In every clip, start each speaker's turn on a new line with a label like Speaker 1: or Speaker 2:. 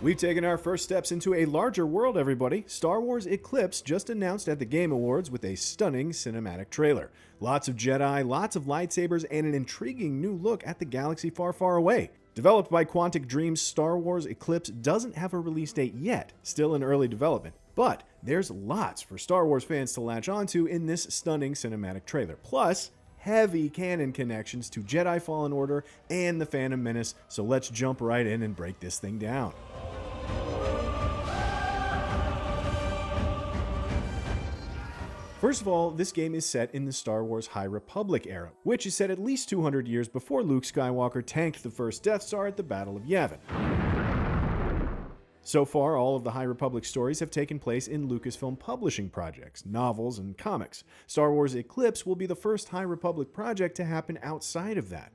Speaker 1: We've taken our first steps into a larger world, everybody. Star Wars Eclipse just announced at the Game Awards with a stunning cinematic trailer. Lots of Jedi, lots of lightsabers, and an intriguing new look at the galaxy far, far away. Developed by Quantic Dream, Star Wars Eclipse doesn't have a release date yet, still in early development. But there's lots for Star Wars fans to latch onto in this stunning cinematic trailer. Plus, heavy canon connections to Jedi Fallen Order and the Phantom Menace, so let's jump right in and break this thing down. First of all, this game is set in the Star Wars High Republic era, which is set at least 200 years before Luke Skywalker tanked the first Death Star at the Battle of Yavin. So far, all of the High Republic stories have taken place in Lucasfilm publishing projects, novels, and comics. Star Wars Eclipse will be the first High Republic project to happen outside of that.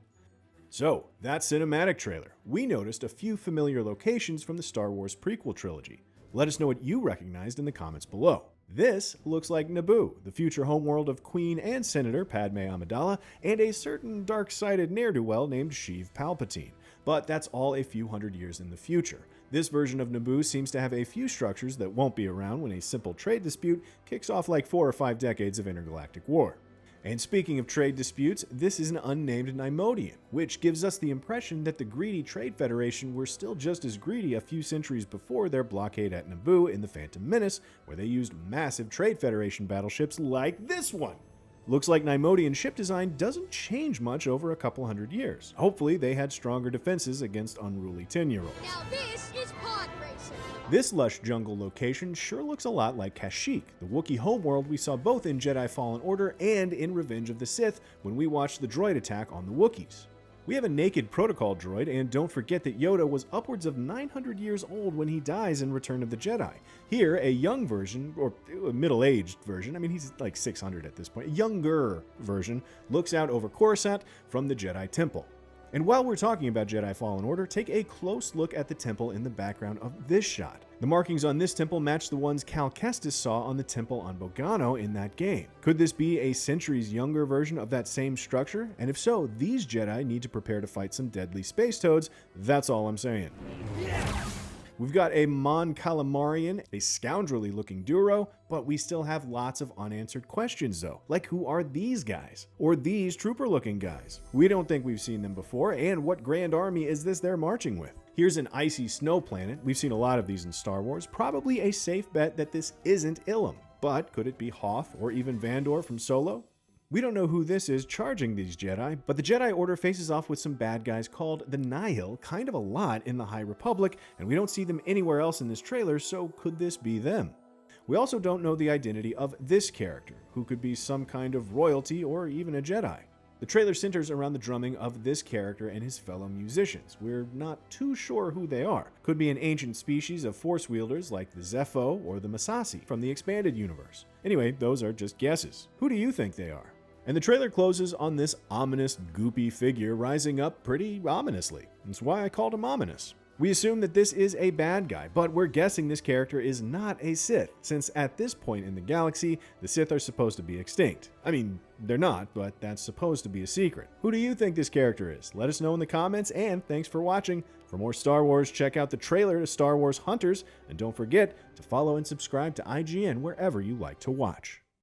Speaker 1: So, that cinematic trailer. We noticed a few familiar locations from the Star Wars Prequel Trilogy. Let us know what you recognized in the comments below. This looks like Naboo, the future homeworld of Queen and Senator Padme Amidala, and a certain dark-sided ne'er-do-well named Sheev Palpatine. But that's all a few hundred years in the future. This version of Naboo seems to have a few structures that won't be around when a simple trade dispute kicks off like 4 or 5 decades of intergalactic war. And speaking of trade disputes, this is an unnamed Neimoidian, which gives us the impression that the greedy Trade Federation were still just as greedy a few centuries before their blockade at Naboo in the Phantom Menace, where they used massive Trade Federation battleships like this one. Looks like Neimoidian ship design doesn't change much over a couple hundred years. Hopefully they had stronger defenses against unruly 10-year-olds.
Speaker 2: Now this is pod racing.
Speaker 1: This lush jungle location sure looks a lot like Kashyyyk, the Wookiee homeworld we saw both in Jedi Fallen Order and in Revenge of the Sith when we watched the droid attack on the Wookiees. We have a naked protocol droid, and don't forget that Yoda was upwards of 900 years old when he dies in Return of the Jedi. Here, a young version, or a middle-aged version, I mean he's like 600 at this point, a younger version, looks out over Coruscant from the Jedi Temple. And while we're talking about Jedi Fallen Order, take a close look at the temple in the background of this shot. The markings on this temple match the ones Cal Kestis saw on the temple on Bogano in that game. Could this be a centuries younger version of that same structure? And if so, these Jedi need to prepare to fight some deadly space toads, that's all I'm saying. We've got a Mon Calamarian, a scoundrelly looking Duro, but we still have lots of unanswered questions though. Like, who are these guys? Or these trooper looking guys? We don't think we've seen them before, and what grand army is this they're marching with? Here's an icy snow planet. We've seen a lot of these in Star Wars. Probably a safe bet that this isn't Ilum. But could it be Hoth or even Vandor from Solo? We don't know who this is charging these Jedi, but the Jedi Order faces off with some bad guys called the Nihil kind of a lot in the High Republic, and we don't see them anywhere else in this trailer, so could this be them? We also don't know the identity of this character, who could be some kind of royalty or even a Jedi. The trailer centers around the drumming of this character and his fellow musicians. We're not too sure who they are. Could be an ancient species of force wielders like the Zepho or the Massassi from the expanded universe. Anyway, those are just guesses. Who do you think they are? And the trailer closes on this ominous, goopy figure rising up pretty ominously. That's why I called him ominous. We assume that this is a bad guy, but we're guessing this character is not a Sith, since at this point in the galaxy, the Sith are supposed to be extinct. I mean, they're not, but that's supposed to be a secret. Who do you think this character is? Let us know in the comments, and thanks for watching. For more Star Wars, check out the trailer to Star Wars Hunters, and don't forget to follow and subscribe to IGN wherever you like to watch.